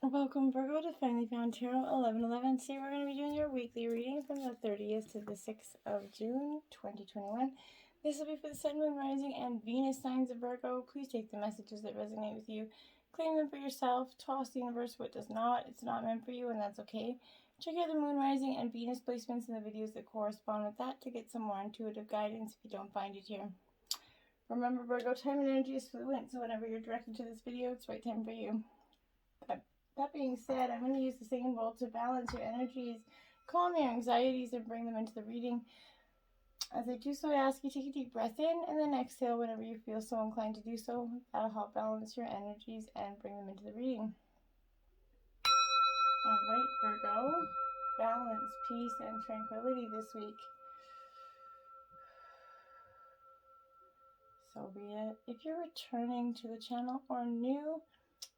Welcome, Virgo, to Finally Found Tarot 1111. Today we're going to be doing your weekly reading from the 30th to the 6th of June, 2021. This will be for the Sun, Moon, Rising, and Venus signs of Virgo. Please take the messages that resonate with you, claim them for yourself, toss the universe what does not. It's not meant for you, and that's okay. Check out the Moon, Rising, and Venus placements in the videos that correspond with that to get some more intuitive guidance if you don't find it here. Remember, Virgo, time and energy is fluent, so whenever you're directed to this video, it's the right time for you. That being said, I'm going to use the singing bowl to balance your energies, calm your anxieties, and bring them into the reading. As I do so, I ask you to take a deep breath in and then exhale whenever you feel so inclined to do so. That'll help balance your energies and bring them into the reading. Alright, Virgo. Balance, peace, and tranquility this week. So be it. If you're returning to the channel or new,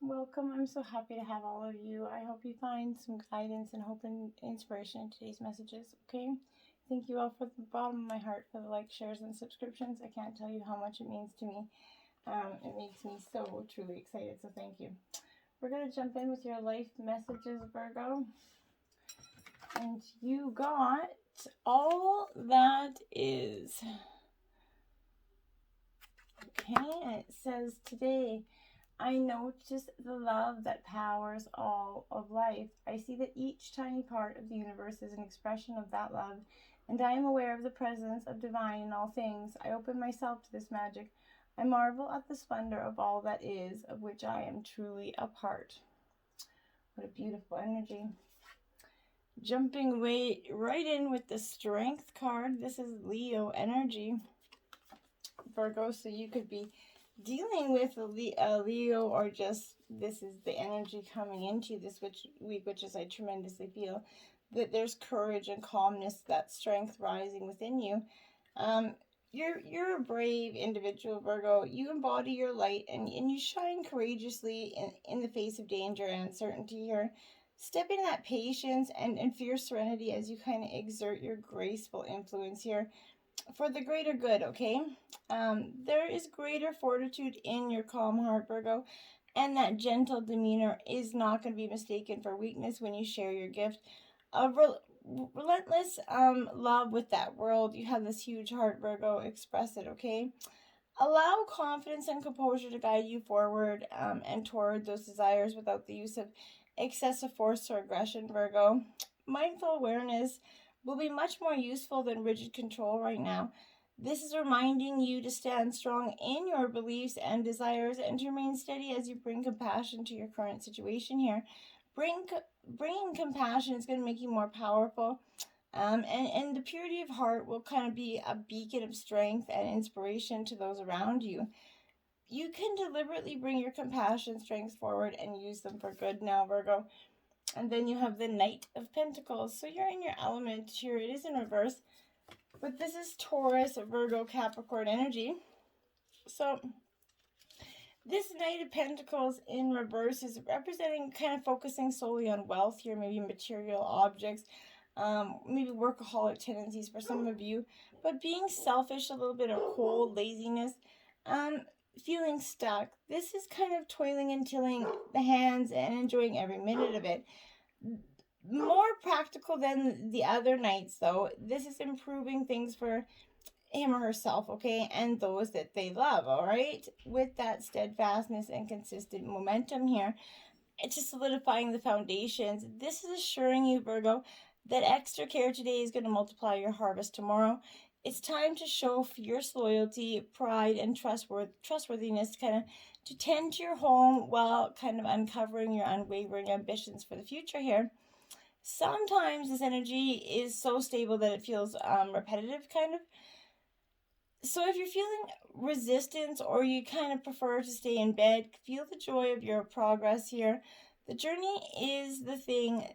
welcome. I'm so happy to have all of you. I hope you find some guidance and hope and inspiration in today's messages, okay? Thank you all from the bottom of my heart for the likes, shares, and subscriptions. I can't tell you how much it means to me. It makes me so truly excited, so thank you. We're going to jump in with your life messages, Virgo. And you got all that is. Okay, and it says today, I notice the love that powers all of life. I see that each tiny part of the universe is an expression of that love, and I am aware of the presence of divine in all things. I open myself to this magic. I marvel at the splendor of all that is, of which I am truly a part. What a beautiful energy. Jumping right in with the Strength card. This is Leo energy, Virgo, so you could be dealing with a Leo, or just this is the energy coming into this week, which is I tremendously feel that there's courage and calmness, that strength rising within you. You're a brave individual, Virgo. You embody your light and you shine courageously in the face of danger and uncertainty here. Step into that patience and fierce serenity as you kind of exert your graceful influence here for the greater good, okay? There is greater fortitude in your calm heart, Virgo, and that gentle demeanor is not going to be mistaken for weakness when you share your gift of relentless love with that world. You have this huge heart, Virgo. Express it, okay? Allow confidence and composure to guide you forward and toward those desires without the use of excessive force or aggression, Virgo. Mindful awareness will be much more useful than rigid control right now. This is reminding you to stand strong in your beliefs and desires and to remain steady as you bring compassion to your current situation here. Bringing compassion is going to make you more powerful. And the purity of heart will kind of be a beacon of strength and inspiration to those around you. You can deliberately bring your compassion strengths forward and use them for good now, Virgo. And then you have the Knight of Pentacles. So you're in your element here. It is in reverse. But this is Taurus, Virgo, Capricorn energy. So this Knight of Pentacles in reverse is representing kind of focusing solely on wealth here. Maybe material objects. Maybe workaholic tendencies for some of you. But being selfish, a little bit of cold, laziness. Feeling stuck. This is kind of toiling and tilling the hands and enjoying every minute of it. More practical than the other nights, though. This is improving things for him or herself, okay, and those that they love, all right, with that steadfastness and consistent momentum here. It's just solidifying the foundations. This is assuring you, Virgo, that extra care today is going to multiply your harvest tomorrow. It's time to show fierce loyalty, pride, and trustworthiness to tend to your home while kind of uncovering your unwavering ambitions for the future here. Sometimes this energy is so stable that it feels repetitive, kind of. So if you're feeling resistance or you kind of prefer to stay in bed, feel the joy of your progress here. The journey is the thing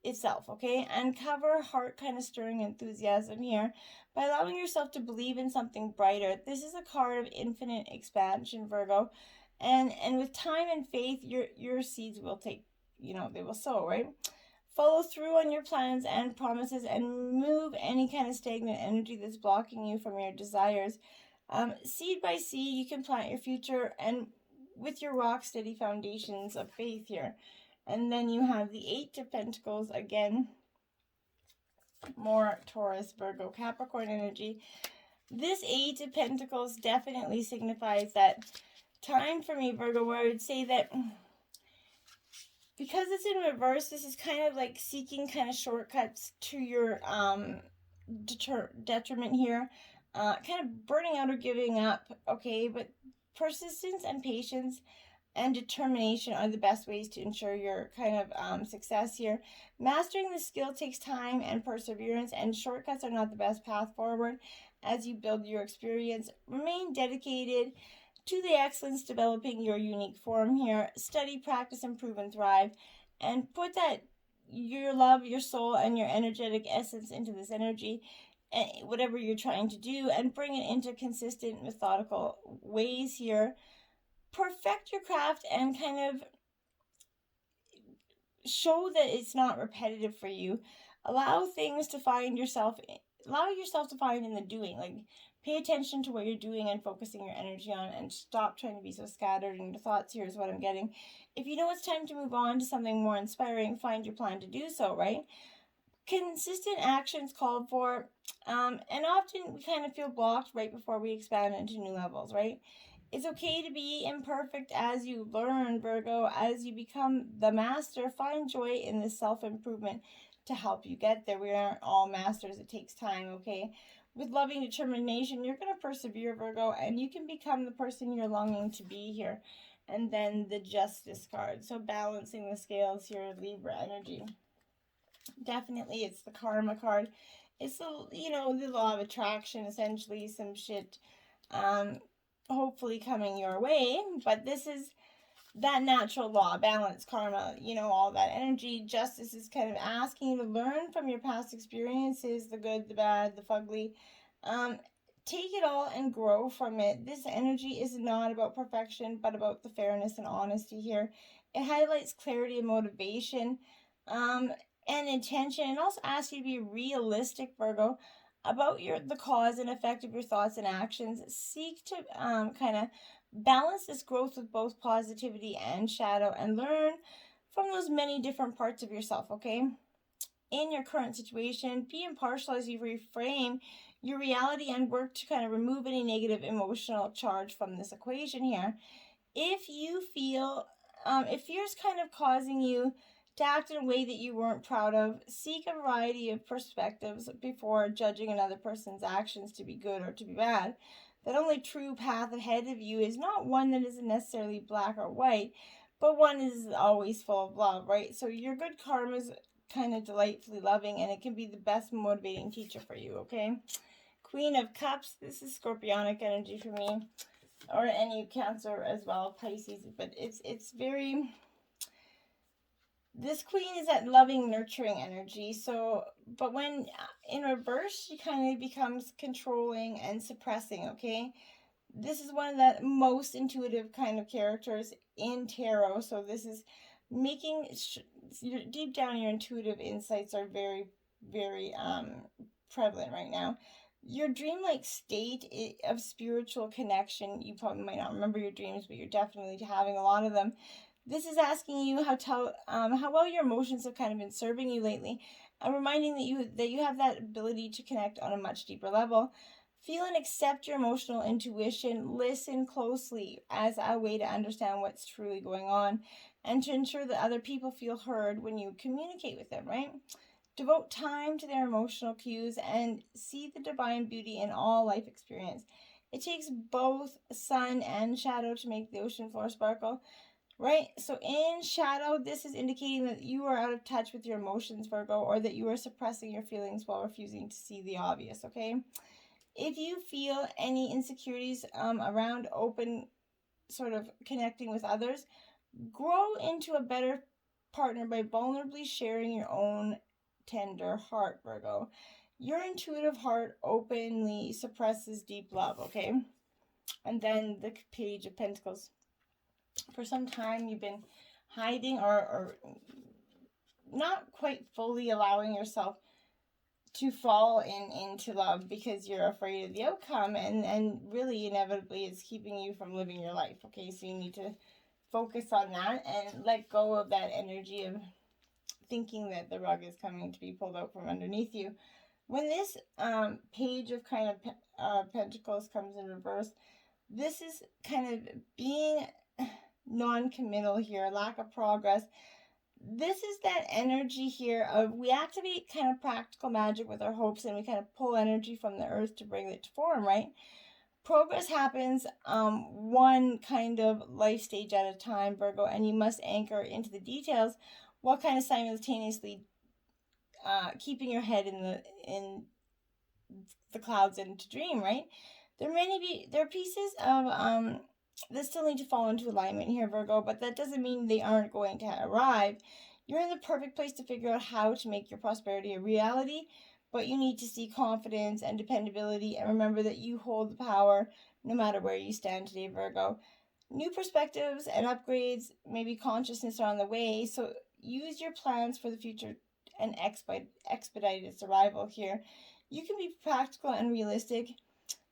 itself, okay? Uncover heart kind of stirring enthusiasm here by allowing yourself to believe in something brighter. This is a card of infinite expansion, Virgo, and with time and faith, your seeds will take, they will sow, right? Follow through on your plans and promises and move any kind of stagnant energy that's blocking you from your desires. Seed by seed, you can plant your future and with your rock steady foundations of faith here. And then you have the Eight of Pentacles, again, more Taurus, Virgo, Capricorn energy. This Eight of Pentacles definitely signifies that time for me, Virgo, where I would say that because it's in reverse, this is kind of like seeking kind of shortcuts to your detriment here. Kind of burning out or giving up, okay? But persistence and patience and determination are the best ways to ensure your kind of success here. Mastering the skill takes time and perseverance, and shortcuts are not the best path forward as you build your experience. Remain dedicated to the excellence, developing your unique form here. Study, practice, improve, and thrive. And put that, your love, your soul, and your energetic essence into this energy, whatever you're trying to do, and bring it into consistent, methodical ways here. Perfect your craft and kind of show that it's not repetitive for you. Allow things to find yourself, allow yourself to find in the doing. Like, pay attention to what you're doing and focusing your energy on, and stop trying to be so scattered in your thoughts. Here's what I'm getting. If you know it's time to move on to something more inspiring, find your plan to do so, right? Consistent actions called for, and often we kind of feel blocked right before we expand into new levels, right? It's okay to be imperfect as you learn, Virgo. As you become the master, find joy in this self-improvement to help you get there. We aren't all masters. It takes time, okay? With loving determination, you're going to persevere, Virgo, and you can become the person you're longing to be here. And then the Justice card. So balancing the scales here, Libra energy. Definitely, it's the Karma card. It's the, the law of attraction, essentially, some shit hopefully coming your way. But this is that natural law, balance, karma, all that energy. Justice is kind of asking you to learn from your past experiences, the good, the bad, the fugly. Take it all and grow from it. This energy is not about perfection, but about the fairness and honesty here. It highlights clarity and motivation, and intention, and also asks you to be realistic, Virgo, about the cause and effect of your thoughts and actions. Seek to kind of balance this growth with both positivity and shadow, and learn from those many different parts of yourself, okay? In your current situation, be impartial as you reframe your reality and work to kind of remove any negative emotional charge from this equation here. If you feel, if fear's kind of causing you to act in a way that you weren't proud of, seek a variety of perspectives before judging another person's actions to be good or to be bad. That only true path ahead of you is not one that isn't necessarily black or white, but one is always full of love, right? So your good karma is kind of delightfully loving, and it can be the best motivating teacher for you, okay? Queen of Cups, this is Scorpionic energy for me, or any Cancer as well, Pisces, but it's very... This Queen is that loving, nurturing energy. So, but when in reverse, she kind of becomes controlling and suppressing, okay? This is one of the most intuitive kind of characters in tarot. So this is making, deep down, your intuitive insights are very, very prevalent right now. Your dreamlike state of spiritual connection, you probably might not remember your dreams, but you're definitely having a lot of them. This is asking you how well your emotions have kind of been serving you lately, and reminding that you have that ability to connect on a much deeper level. Feel and accept your emotional intuition. Listen closely as a way to understand what's truly going on, and to ensure that other people feel heard when you communicate with them, right? Devote time to their emotional cues and see the divine beauty in all life experience. It takes both sun and shadow to make the ocean floor sparkle. Right? So in shadow, this is indicating that you are out of touch with your emotions, Virgo, or that you are suppressing your feelings while refusing to see the obvious, okay? If you feel any insecurities around open sort of connecting with others, grow into a better partner by vulnerably sharing your own tender heart, Virgo. Your intuitive heart openly suppresses deep love, okay? And then the Page of Pentacles. For some time you've been hiding or not quite fully allowing yourself to fall into love because you're afraid of the outcome, and really inevitably it's keeping you from living your life, okay? So you need to focus on that and let go of that energy of thinking that the rug is coming to be pulled out from underneath you. When this page of kind of Pentacles comes in reverse, this is kind of being non-committal here, lack of progress. This is that energy here of we activate kind of practical magic with our hopes, and we kind of pull energy from the earth to bring it to form, right? Progress happens one kind of life stage at a time, Virgo, and you must anchor into the details while kind of simultaneously keeping your head in the clouds and to dream, right? There are pieces of that still need to fall into alignment here, Virgo, but that doesn't mean they aren't going to arrive. You're in the perfect place to figure out how to make your prosperity a reality, but you need to see confidence and dependability, and remember that you hold the power no matter where you stand today, Virgo. New perspectives and upgrades, maybe consciousness are on the way, so use your plans for the future and expedite its arrival here. You can be practical and realistic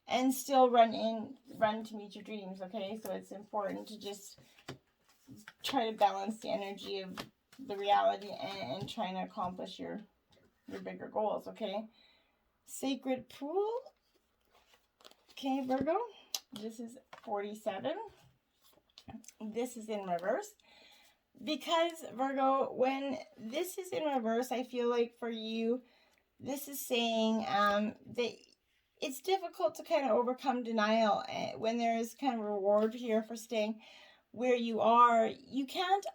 and still run to meet your dreams, okay? So it's important to just try to balance the energy of the reality and trying to accomplish your bigger goals, okay? Sacred Pool. Okay, Virgo. This is 47. This is in reverse. Because, Virgo, when this is in reverse, I feel like for you, this is saying that it's difficult to kind of overcome denial when there is kind of a reward here for staying where you are. If you can't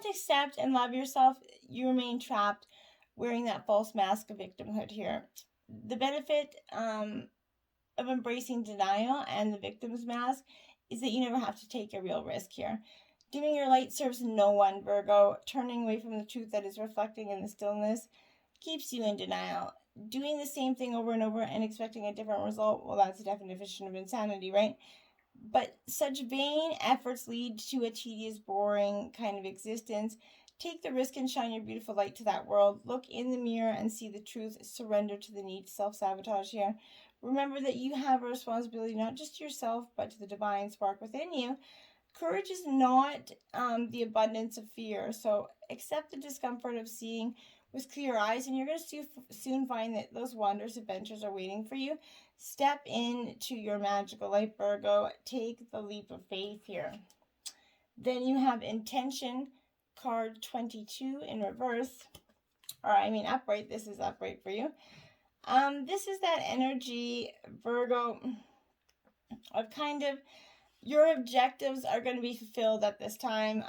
accept and love yourself, you remain trapped wearing that false mask of victimhood here. The benefit of embracing denial and the victim's mask is that you never have to take a real risk here. Dimming your light serves no one, Virgo. Turning away from the truth that is reflecting in the stillness keeps you in denial. Doing the same thing over and over and expecting a different result, well, that's a definition of insanity, right? But such vain efforts lead to a tedious, boring kind of existence. Take the risk and shine your beautiful light to that world. Look in the mirror and see the truth. Surrender to the need to self-sabotage here. Remember that you have a responsibility not just to yourself, but to the divine spark within you. Courage is not the abundance of fear. So accept the discomfort of seeing with clear eyes, and you're going to soon find that those wondrous adventures are waiting for you. Step into your magical life, Virgo. Take the leap of faith here. Then you have Intention, card 22 in reverse. Or, I mean, upright. This is upright for you. This is that energy, Virgo, of kind of your objectives are going to be fulfilled at this time.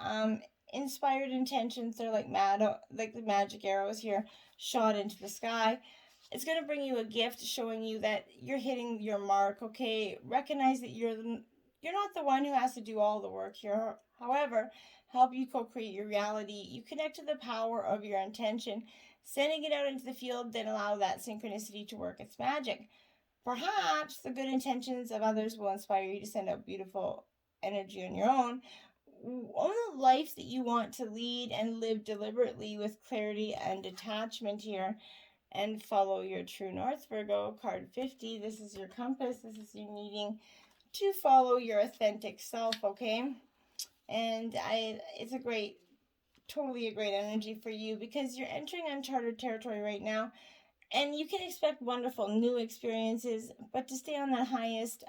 Inspired intentions, they're like the magic arrows here shot into the sky. It's going to bring you a gift showing you that you're hitting your mark, okay? Recognize that you're not the one who has to do all the work here. However, help you co-create your reality. You connect to the power of your intention, sending it out into the field, then allow that synchronicity to work its magic. Perhaps the good intentions of others will inspire you to send out beautiful energy on your own. Own the life that you want to lead and live deliberately with clarity and detachment here. And follow your true north, Virgo, card 50. This is your compass. This is you needing to follow your authentic self, okay? And it's totally a great energy for you because you're entering uncharted territory right now. And you can expect wonderful new experiences, but to stay on the highest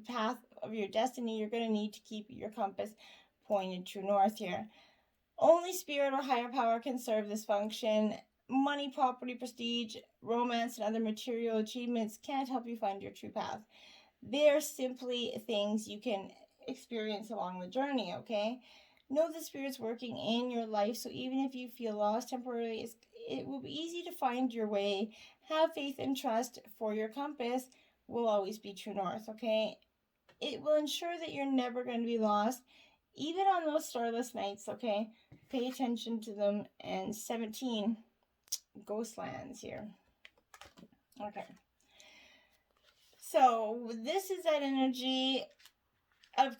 path of your destiny, you're going to need to keep your compass pointed true north here. Only spirit or higher power can serve this function. Money, property, prestige, romance, and other material achievements can't help you find your true path. They're simply things you can experience along the journey, okay? Know the Spirit's working in your life, so even if you feel lost temporarily, it will be easy to find your way. Have faith and trust, for your compass will always be true north, okay? It will ensure that you're never going to be lost, even on those starless nights, okay? Pay attention to them. And 17, ghost lands here. Okay. So this is that energy of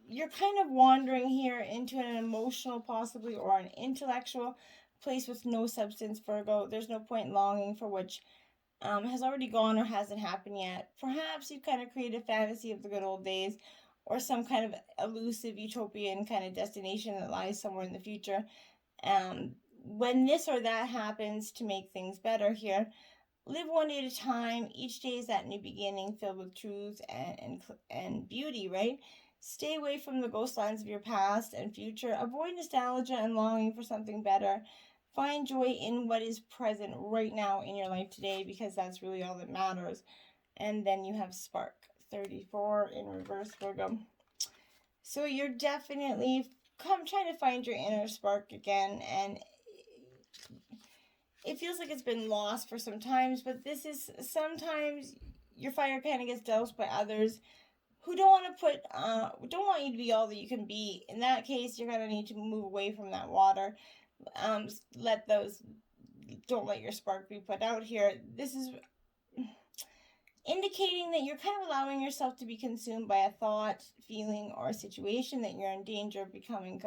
you're kind of wandering here into an emotional, possibly, or an intellectual place with no substance, Virgo. There's no point longing for which has already gone or hasn't happened yet. Perhaps you've kind of created a fantasy of the good old days, or some kind of elusive utopian kind of destination that lies somewhere in the future. When this or that happens, to make things better here, live one day at a time. Each day is that new beginning filled with truth and beauty, right? Stay away from the ghost lines of your past and future. Avoid nostalgia and longing for something better. Find joy in what is present right now in your life today, because that's really all that matters. And then you have Spark 34 in reverse, Virgo. So you're definitely trying to find your inner spark again, and it feels like it's been lost for some times, but this is sometimes your fire kind of gets doused by others who don't want you to be all that you can be. In that case, you're going to need to move away from that water. Don't let your spark be put out here. This is indicating that you're kind of allowing yourself to be consumed by a thought, feeling, or a situation that you're in danger of becoming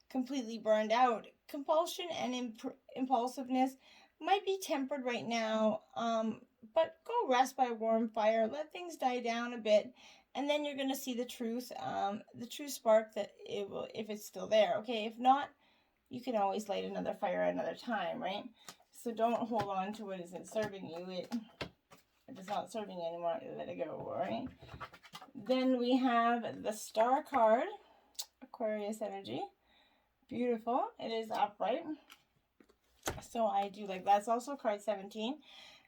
completely burned out. Compulsion and impulsiveness might be tempered right now, but go rest by a warm fire. Let things die down a bit, and then you're going to see the true spark that it will, if it's still there. Okay, if not, you can always light another fire another time, right? So don't hold on to what isn't serving you. If it's not serving you anymore, let it go, all right? Then we have the Star card, Aquarius energy. Beautiful. It is upright. So I do like that's also card 17.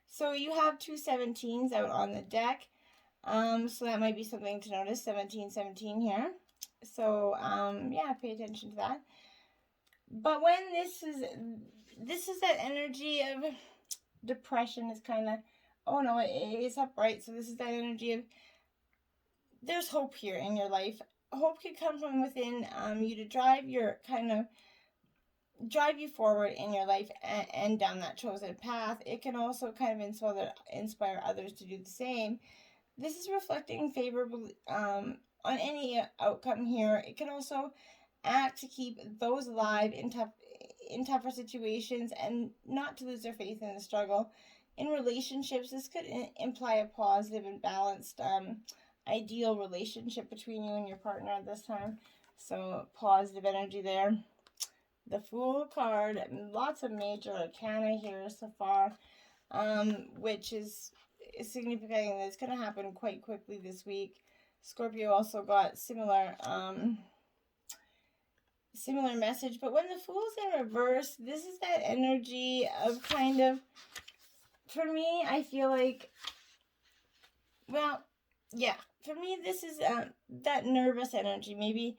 So you have two 17s out on the deck. So that might be something to notice. 17 here. So yeah, pay attention to that. But when this is that energy of depression is kind of, oh no, it is upright. So this is that energy of, there's hope here in your life. Hope could come from within you to drive you forward in your life and down that chosen path. It can also kind of inspire others to do the same. This is reflecting favorably on any outcome here. It can also act to keep those alive in tougher situations and not to lose their faith in the struggle. In relationships, this could imply a positive and balanced ideal relationship between you and your partner at this time. So positive energy there. The Fool card, lots of major arcana here so far, which is signifying that it's going to happen quite quickly this week. Scorpio also got similar message, but when the Fool's in reverse, this is that energy of kind of, for me, I feel like, well, yeah, for me, this is that nervous energy. Maybe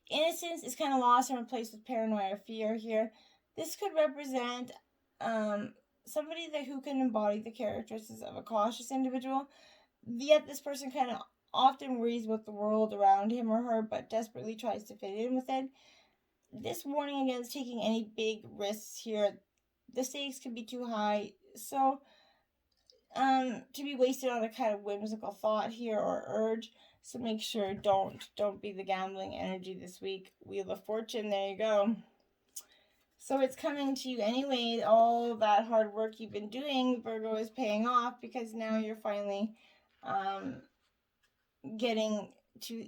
innocence is kind of lost and replaced with paranoia or fear here. This could represent somebody who can embody the characteristics of a cautious individual, yet this person kind of often worries about the world around him or her, but desperately tries to fit in with it. This warning against taking any big risks here. The stakes could be too high, so to be wasted on a kind of whimsical thought here or urge. So make sure don't be the gambling energy this week. Wheel of Fortune, there you go. So it's coming to you anyway. All that hard work you've been doing, Virgo, is paying off, because now you're finally getting to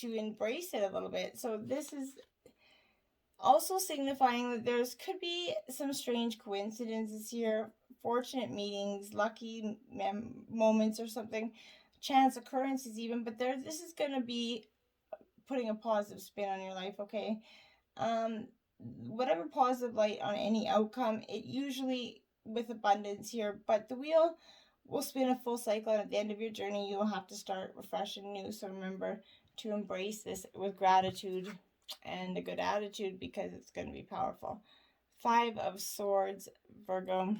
embrace it a little bit. So this is also signifying that could be some strange coincidences here, fortunate meetings, lucky moments or something, chance occurrences even, but this is going to be putting a positive spin on your life, okay? Whatever positive light on any outcome, it usually with abundance here, but the wheel will spin a full cycle, and at the end of your journey, you'll have to start fresh and new. So remember to embrace this with gratitude and a good attitude, because it's going to be powerful. 5 of Swords, Virgo.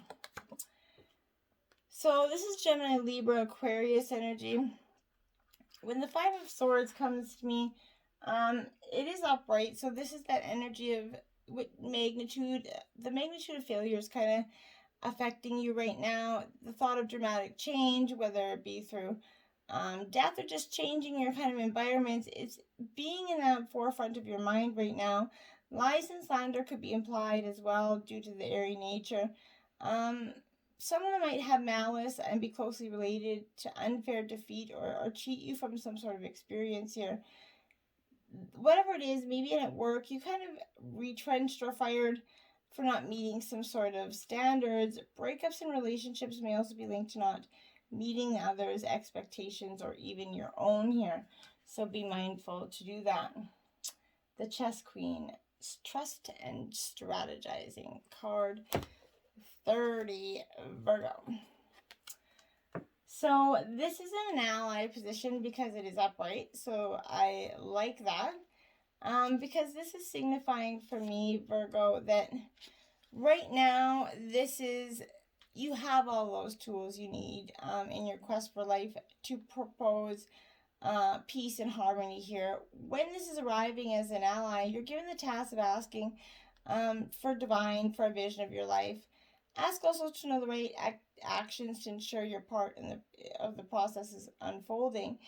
So this is Gemini, Libra, Aquarius energy. When the 5 of Swords comes to me, it is upright. So this is that energy of magnitude. The magnitude of failure is kind of affecting you right now. The thought of dramatic change, whether it be through death or just changing your kind of environments, it's being in the forefront of your mind right now. Lies and slander could be implied as well due to the airy nature. Someone might have malice and be closely related to unfair defeat or cheat you from some sort of experience here. Whatever it is, maybe at work you kind of retrenched or fired for not meeting some sort of standards. Breakups in relationships may also be linked to not meeting others' expectations or even your own here. So be mindful to do that. The Chess Queen, trust and strategizing. Card 30, Virgo. So this is in an ally position because it is upright. So I like that. Because this is signifying for me, Virgo, that right now you have all those tools you need in your quest for life to propose peace and harmony here. When this is arriving as an ally, you're given the task of asking for a vision of your life. Ask also to know the right actions to ensure your part of the process is unfolding.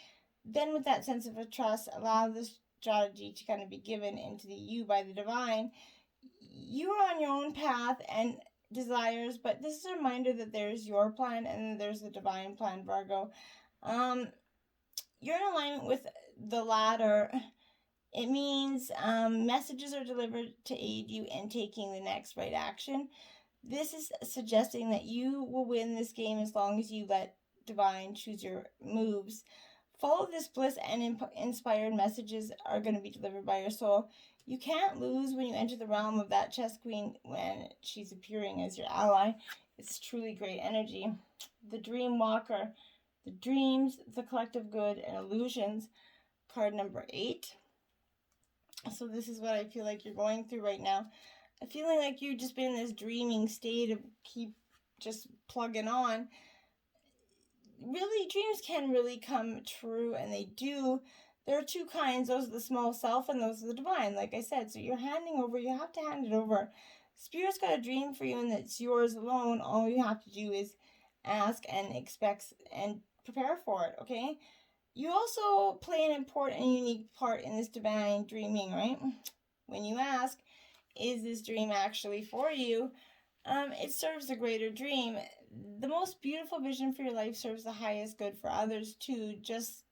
Then with that sense of a trust, allow this strategy to kind of be given into you by the divine. You are on your own path and desires, but this is a reminder that there's your plan and then there's the divine plan, Virgo. You're in alignment with the latter. It means messages are delivered to aid you in taking the next right action. This is suggesting that you will win this game as long as you let divine choose your moves. Follow this bliss and inspired messages are going to be delivered by your soul. You can't lose when you enter the realm of that chess queen when she's appearing as your ally. It's truly great energy. The Dreamwalker, the dreams, the collective good, and illusions. Card number 8. So this is what I feel like you're going through right now. I'm feeling like you've just been in this dreaming state of keep just plugging on. Really, dreams can really come true, and they do. There are two kinds. Those are the small self, and those are the divine, like I said. So you're handing over. You have to hand it over. Spirit's got a dream for you, and it's yours alone. All you have to do is ask and expect and prepare for it, okay? You also play an important and unique part in this divine dreaming, right? When you ask, is this dream actually for you? It serves a greater dream. The most beautiful vision for your life serves the highest good for others too. Just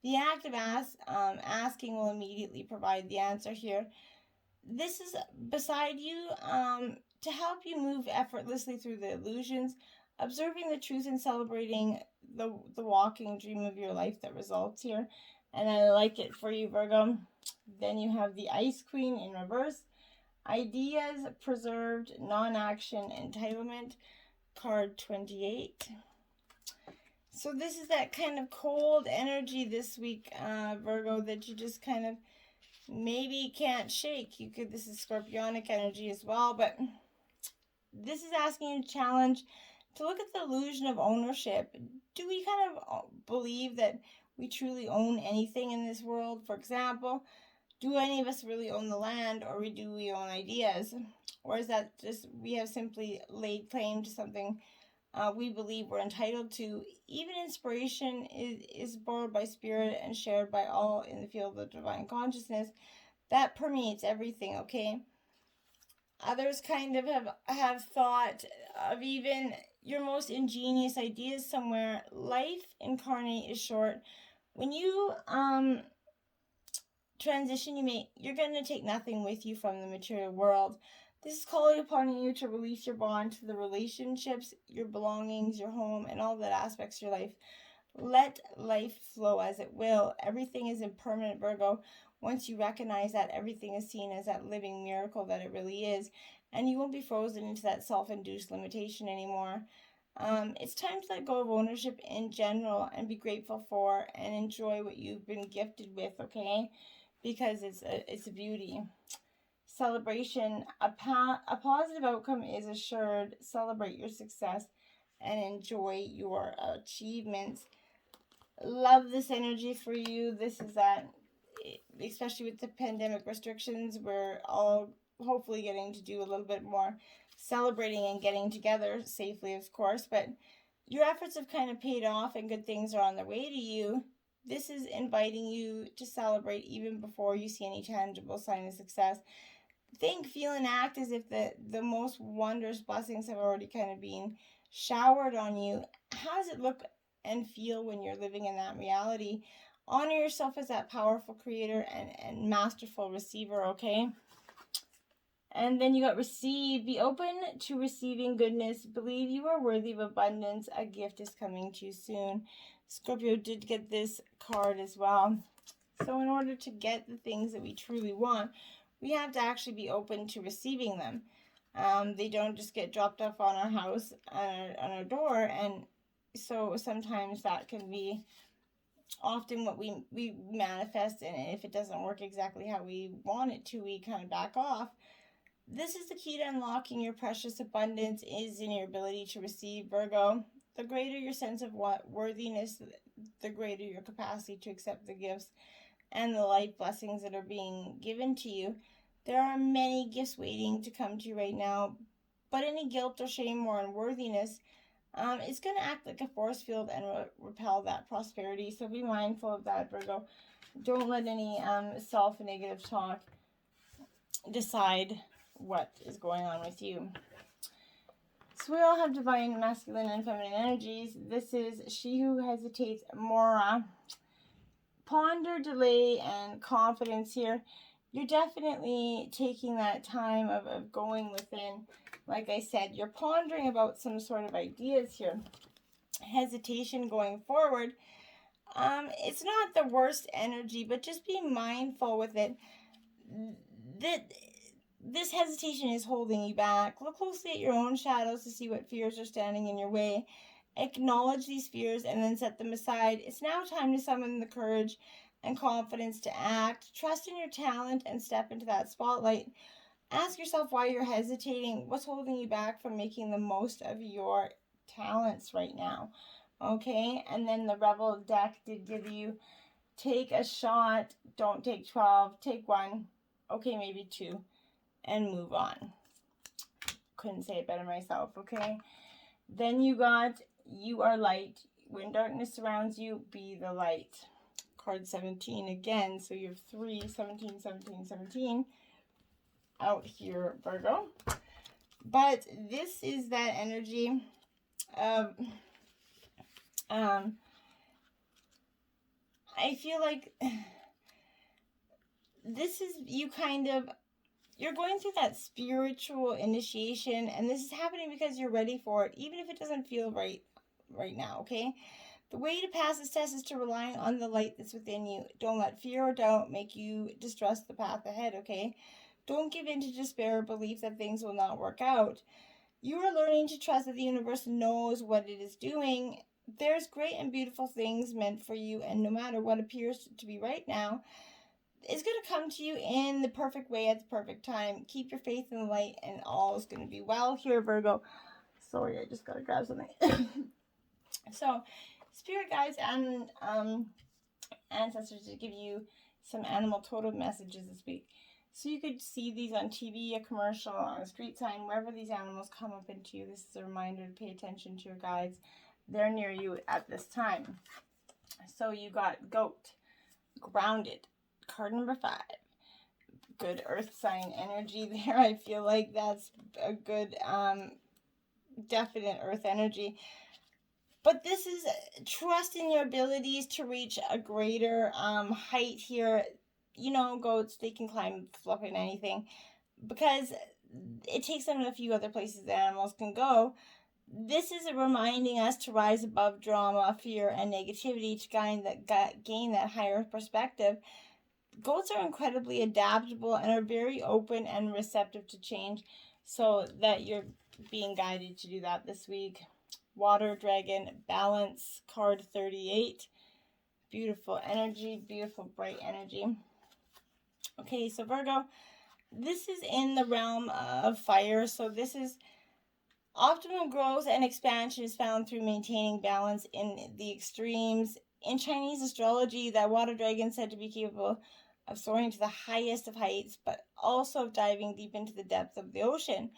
the act of asking will immediately provide the answer here. This is beside you to help you move effortlessly through the illusions, observing the truth and celebrating the walking dream of your life that results here. And I like it for you, Virgo. Then you have the Ice Queen in reverse. Ideas preserved, non-action, entitlement. Card 28. So this is that kind of cold energy this week, Virgo, that you just kind of maybe can't shake. This is Scorpionic energy as well, but this is asking you to challenge, to look at the illusion of ownership. Do we kind of believe that we truly own anything in this world? For example, do any of us really own the land, or do we own ideas? Or is that just we have simply laid claim to something we believe we're entitled to? Even inspiration is borrowed by spirit and shared by all in the field of divine consciousness. That permeates everything, okay? Others kind of have thought of even your most ingenious ideas somewhere. Life incarnate is short. When you transition, you're going to take nothing with you from the material world. This is calling upon you to release your bond to the relationships, your belongings, your home, and all that aspects of your life. Let life flow as it will. Everything is impermanent, Virgo. Once you recognize that, everything is seen as that living miracle that it really is, and you won't be frozen into that self-induced limitation anymore. It's time to let go of ownership in general and be grateful for and enjoy what you've been gifted with, okay? Because it's a beauty. Celebration. A positive outcome is assured. Celebrate your success and enjoy your achievements. Love this energy for you. This is that, especially with the pandemic restrictions, we're all hopefully getting to do a little bit more celebrating and getting together safely, of course, but your efforts have kind of paid off and good things are on their way to you. This is inviting you to celebrate even before you see any tangible sign of success. think, feel, and act as if the most wondrous blessings have already kind of been showered on you. How does it look and feel when you're living in that reality? Honor yourself as that powerful creator and masterful receiver, okay? And then you got receive. Be open to receiving goodness. Believe you are worthy of abundance. A gift is coming to you soon. Scorpio did get this card as well. So in order to get the things that we truly want, we have to actually be open to receiving them. They don't just get dropped off on our house, on our door. And so sometimes that can be often what we manifest. And if it doesn't work exactly how we want it to, we kind of back off. This is the key to unlocking your precious abundance, is in your ability to receive, Virgo. The greater your sense of worthiness, the greater your capacity to accept the gifts and the life blessings that are being given to you. There are many gifts waiting to come to you right now, but any guilt or shame or unworthiness is going to act like a force field and repel that prosperity. So be mindful of that, Virgo. Don't let any self-negative talk decide what is going on with you. So we all have divine masculine and feminine energies. This is she who hesitates, Mora. Ponder, delay, and confidence here. You're definitely taking that time of going within. Like I said, you're pondering about some sort of ideas here. Hesitation going forward. It's not the worst energy, but just be mindful with it. This hesitation is holding you back. Look closely at your own shadows to see what fears are standing in your way. Acknowledge these fears and then set them aside. It's now time to summon the courage and confidence to act. Trust in your talent and step into that spotlight. Ask yourself why you're hesitating. What's holding you back from making the most of your talents right now? Okay, and then the Rebel deck did give you, take a shot, don't take 12, take 1, okay, maybe 2, and move on. Couldn't say it better myself, okay? Then you got, you are light. When darkness surrounds you, be the light. Card 17 again, so you have 3, 17, 17, 17 out here, Virgo. But this is that energy of, I feel like this is you kind of, you're going through that spiritual initiation, and this is happening because you're ready for it, even if it doesn't feel right now, okay? The way to pass this test is to rely on the light that's within you. Don't let fear or doubt make you distrust the path ahead, okay? Don't give in to despair or belief that things will not work out. You are learning to trust that the universe knows what it is doing. There's great and beautiful things meant for you, and no matter what appears to be right now, it's going to come to you in the perfect way at the perfect time. Keep your faith in the light, and all is going to be well here, Virgo. Sorry, I just got to grab something. So, spirit guides and ancestors to give you some animal totem messages this week. So you could see these on TV, a commercial, on a street sign, wherever these animals come up into you. This is a reminder to pay attention to your guides. They're near you at this time. So you got goat, grounded, card number 5. Good earth sign energy there. I feel like that's a good, definite earth energy. But this is trust in your abilities to reach a greater height here. You know, goats, they can climb flipping anything because it takes them to a few other places that animals can go. This is reminding us to rise above drama, fear, and negativity to gain that higher perspective. Goats are incredibly adaptable and are very open and receptive to change, so that you're being guided to do that this week. Water dragon, balance, card 38. Beautiful energy, beautiful bright energy. Okay, so Virgo, this is in the realm of fire. So this is optimum growth and expansion is found through maintaining balance in the extremes. In Chinese astrology, that water dragon is said to be capable of soaring to the highest of heights, but also of diving deep into the depths of the ocean,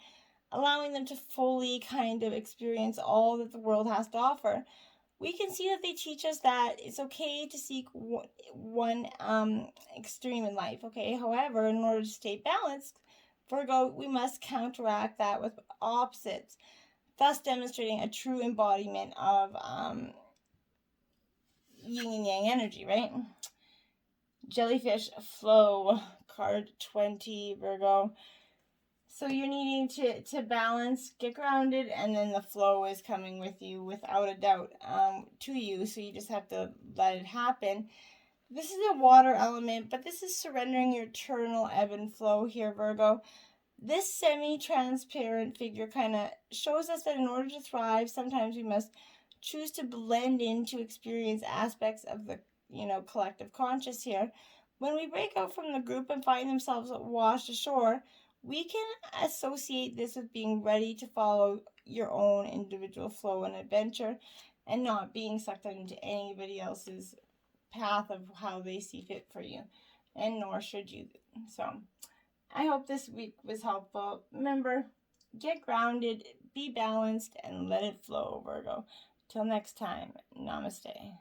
allowing them to fully kind of experience all that the world has to offer. We can see that they teach us that it's okay to seek one extreme in life, okay? However, in order to stay balanced, Virgo, we must counteract that with opposites, thus demonstrating a true embodiment of yin and yang energy, right? Jellyfish flow, card 20, Virgo. So you're needing to balance, get grounded, and then the flow is coming with you without a doubt to you. So you just have to let it happen. This is a water element, but this is surrendering your eternal ebb and flow here, Virgo. This semi-transparent figure kind of shows us that in order to thrive, sometimes we must choose to blend in to experience aspects of the, collective conscious here. When we break out from the group and find themselves washed ashore, we can associate this with being ready to follow your own individual flow and adventure and not being sucked into anybody else's path of how they see fit for you, and nor should you. So I hope this week was helpful. Remember, get grounded, be balanced, and let it flow, Virgo. Till next time, namaste.